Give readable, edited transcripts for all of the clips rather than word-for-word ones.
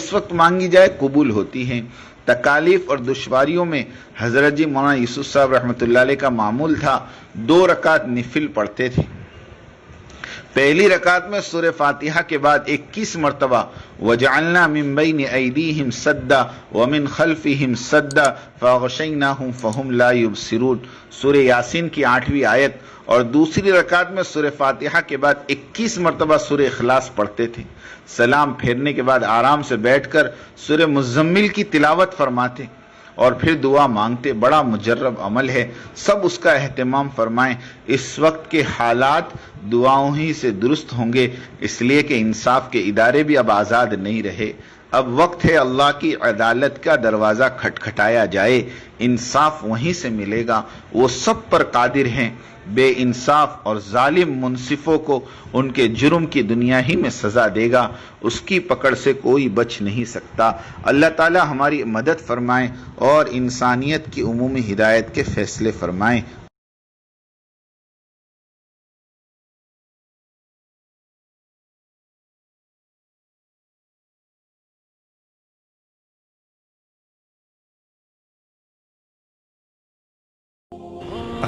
جس وقت مانگی جائے قبول ہوتی ہیں۔ تکالیف اور دشواریوں میں حضرت جی مولانا یوسف صاحب رحمۃ اللہ علیہ کا معمول تھا 2 رکعت نفل پڑھتے تھے۔ پہلی رکعت میں سورہ فاتحہ کے بعد 21 مرتبہ وَجَعَلْنَا مِن بَيْنِ أَيْدِيهِمْ سَدًّا وَمِن خَلْفِهِمْ سَدًّا فَأَغْشَيْنَاهُمْ فَهُمْ لَا يُبْصِرُونَ سورہ یاسین کی 8ویں آیت، اور دوسری رکعت میں سورہ فاتحہ کے بعد 21 مرتبہ سورہ اخلاص پڑھتے تھے۔ سلام پھیرنے کے بعد آرام سے بیٹھ کر سورہ مزمل کی تلاوت فرماتے اور پھر دعا مانگتے۔ بڑا مجرب عمل ہے، سب اس کا اہتمام فرمائیں۔ اس وقت کے حالات دعاؤں ہی سے درست ہوں گے، اس لیے کہ انصاف کے ادارے بھی اب آزاد نہیں رہے۔ اب وقت ہے اللہ کی عدالت کا دروازہ کھٹکھٹایا جائے، انصاف وہیں سے ملے گا۔ وہ سب پر قادر ہیں، بے انصاف اور ظالم منصفوں کو ان کے جرم کی دنیا ہی میں سزا دے گا، اس کی پکڑ سے کوئی بچ نہیں سکتا۔ اللہ تعالی ہماری مدد فرمائیں اور انسانیت کی عمومی ہدایت کے فیصلے فرمائیں۔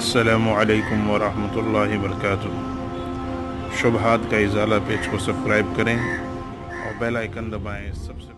السلام علیکم ورحمۃ اللہ وبرکاتہ۔ شبہات کا ازالہ پیج کو سبسکرائب کریں اور بیل آئیکن دبائیں۔ سب سے